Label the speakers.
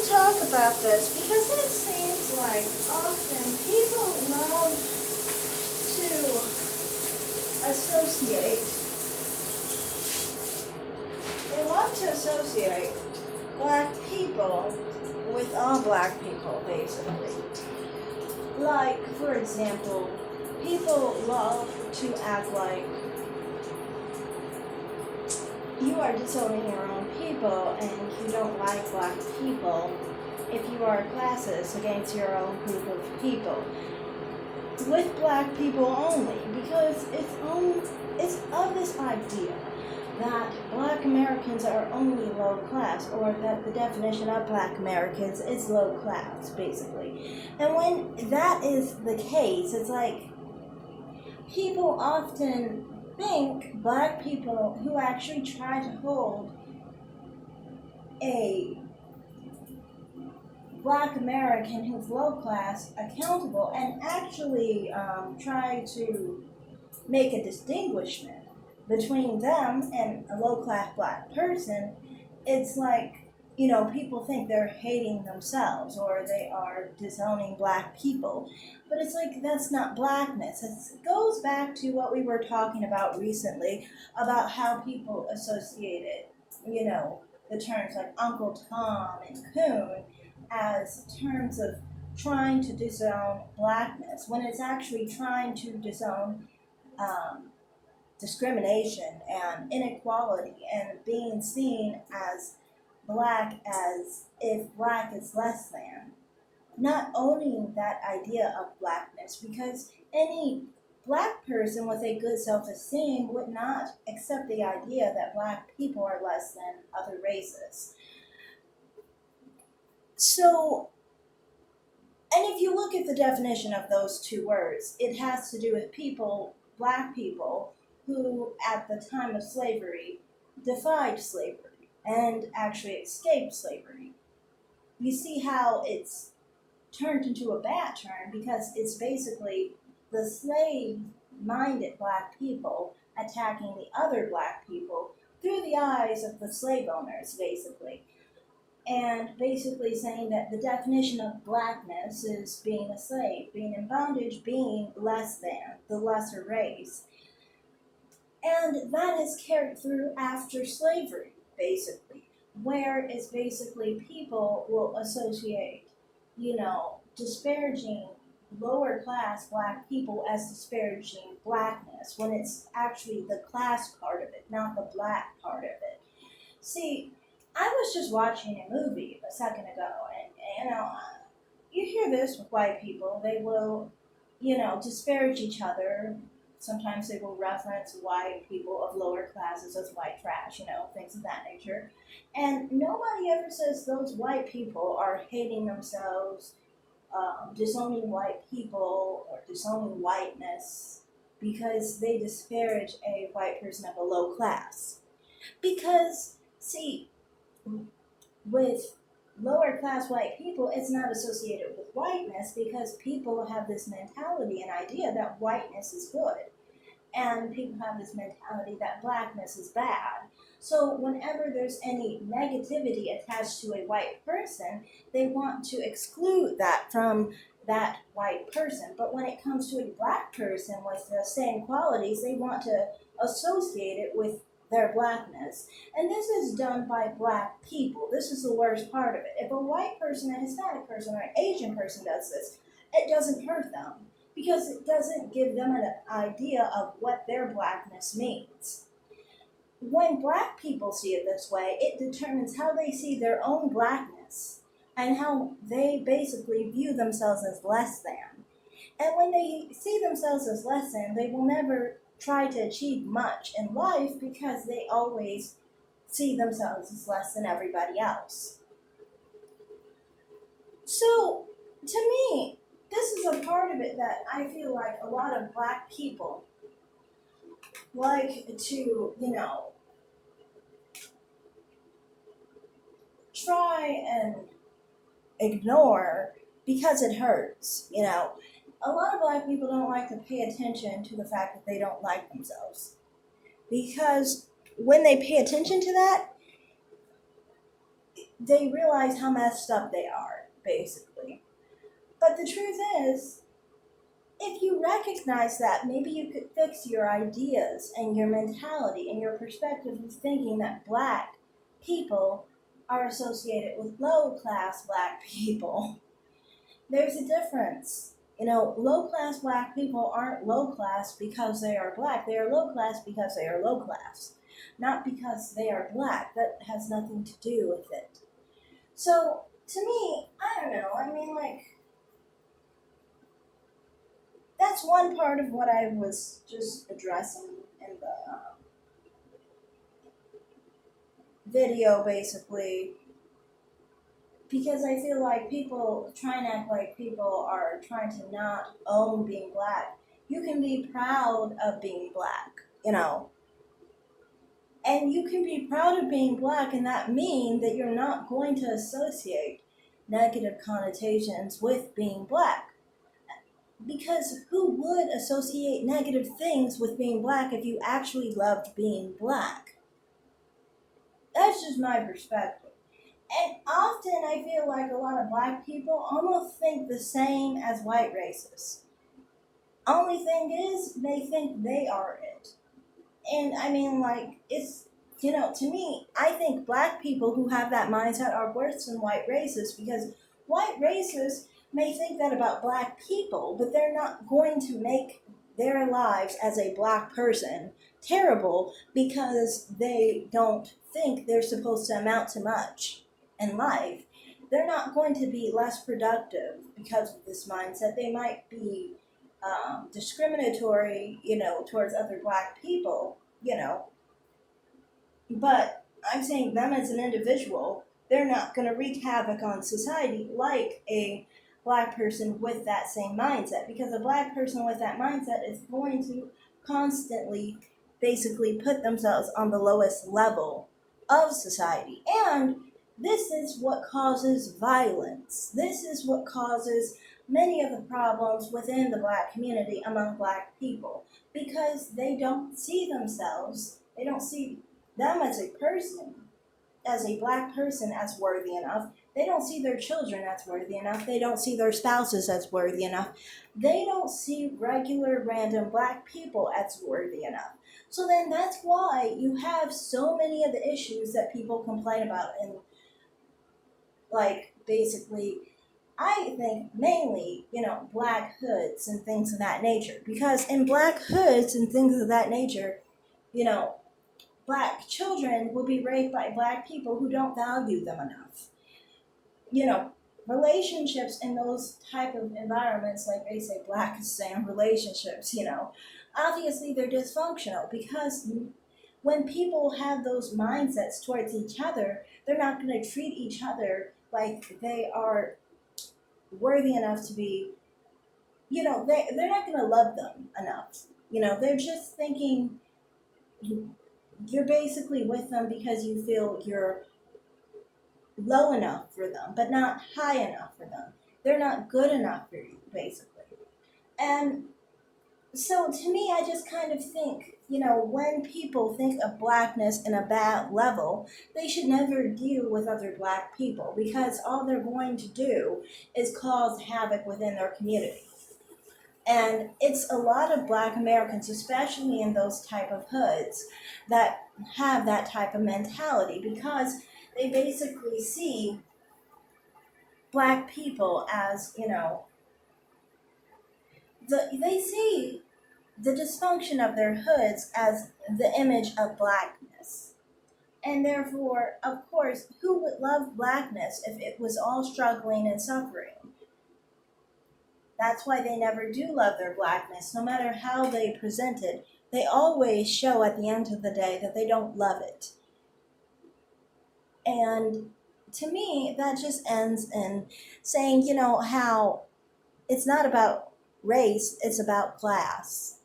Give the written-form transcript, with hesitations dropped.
Speaker 1: talk about this because it seems like often people love to associate, black people with all black people, basically. Like, for example, people love to act like you are disowning your own people and you don't like black people if you are a classist against your own group of people. With black people only, because it's of this idea that black Americans are only low class, or that the definition of black Americans is low class, basically. And when that is the case, it's like people often think black people who actually try to hold a black American who's low class accountable and actually try to make a distinguishment between them and a low class black person, it's like, people think they're hating themselves or they are disowning black people. But it's like, that's not blackness. It goes back to what we were talking about recently about how people associated, the terms like Uncle Tom and Coon as terms of trying to disown blackness when it's actually trying to disown discrimination and inequality and being seen as black as if black is less than. Not owning that idea of blackness, because any black person with a good self-esteem would not accept the idea that black people are less than other races. So, and if you look at the definition of those two words, it has to do with people, black people, who at the time of slavery defied slavery and actually escaped slavery. You see how it's turned into a bad term because it's basically the slave-minded black people attacking the other black people through the eyes of the slave owners, basically. And basically saying that the definition of blackness is being a slave, being in bondage, being less than, the lesser race. And that is carried through after slavery, basically, where it's basically people will associate, disparaging lower class black people as disparaging blackness, when it's actually the class part of it, not the black part of it. See, I was just watching a movie a second ago, and you hear this with white people. They will, disparage each other. Sometimes they will reference white people of lower classes as white trash, things of that nature. And nobody ever says those white people are hating themselves, disowning white people, or disowning whiteness because they disparage a white person of a low class. Because, see, with lower class white people, it's not associated with whiteness because people have this mentality and idea that whiteness is good. And people have this mentality that blackness is bad. So whenever there's any negativity attached to a white person, they want to exclude that from that white person. But when it comes to a black person with the same qualities, they want to associate it with their blackness. And this is done by black people. This is the worst part of it. If a white person, a Hispanic person, or an Asian person does this, it doesn't hurt them because it doesn't give them an idea of what their blackness means. When black people see it this way, it determines how they see their own blackness and how they basically view themselves as less than. And when they see themselves as less than, they will never try to achieve much in life because they always see themselves as less than everybody else. So, to me, this is a part of it that I feel like a lot of black people like to, try and ignore because it hurts, A lot of black people don't like to pay attention to the fact that they don't like themselves. Because when they pay attention to that, they realize how messed up they are, basically. But the truth is, if you recognize that, maybe you could fix your ideas and your mentality and your perspective of thinking that black people are associated with low class black people. There's a difference. Low class black people aren't low class because they are black. They are low class because they are low class, not because they are black. That has nothing to do with it. So, to me, I don't know. I mean, like, that's one part of what I was just addressing in the video, basically, because I feel like people try and act like people are trying to not own being black. You can be proud of being black, and you can be proud of being black, and that mean that you're not going to associate negative connotations with being black. Because who would associate negative things with being black if you actually loved being black? That's just my perspective. And often I feel like a lot of black people almost think the same as white racists. Only thing is, they think they are it. And I mean, like, to me, I think black people who have that mindset are worse than white racists because white racists may think that about black people, but they're not going to make their lives as a black person terrible because they don't think they're supposed to amount to much in life. They're not going to be less productive because of this mindset. They might be discriminatory, towards other black people, but I'm saying them as an individual, they're not going to wreak havoc on society like a black person with that same mindset. Because a black person with that mindset is going to constantly basically put themselves on the lowest level of society. And this is what causes violence. This is what causes many of the problems within the black community among black people because they don't see themselves, they don't see them as a person, as a black person, as worthy enough. They don't see their children as worthy enough. They don't see their spouses as worthy enough. They don't see regular, random black people as worthy enough. So then that's why you have so many of the issues that people complain about. And, like, basically, I think mainly, black hoods and things of that nature. Because in black hoods and things of that nature, you know, black children will be raised by black people who don't value them enough. You know, relationships in those type of environments, like they say, black is saying relationships, obviously they're dysfunctional because when people have those mindsets towards each other, they're not going to treat each other like they are worthy enough to be, they're not going to love them enough. They're just thinking you're basically with them because you feel you're low enough for them, but not high enough for them. They're not good enough for you, basically. And so to me, I just kind of think, when people think of blackness in a bad level, they should never deal with other black people because all they're going to do is cause havoc within their community. And it's a lot of black Americans, especially in those type of hoods, that have that type of mentality because they basically see black people as, they see the dysfunction of their hoods as the image of blackness. And therefore, of course, who would love blackness if it was all struggling and suffering? That's why they never do love their blackness. No matter how they present it, they always show at the end of the day that they don't love it. And to me, that just ends in saying, how it's not about race, it's about class.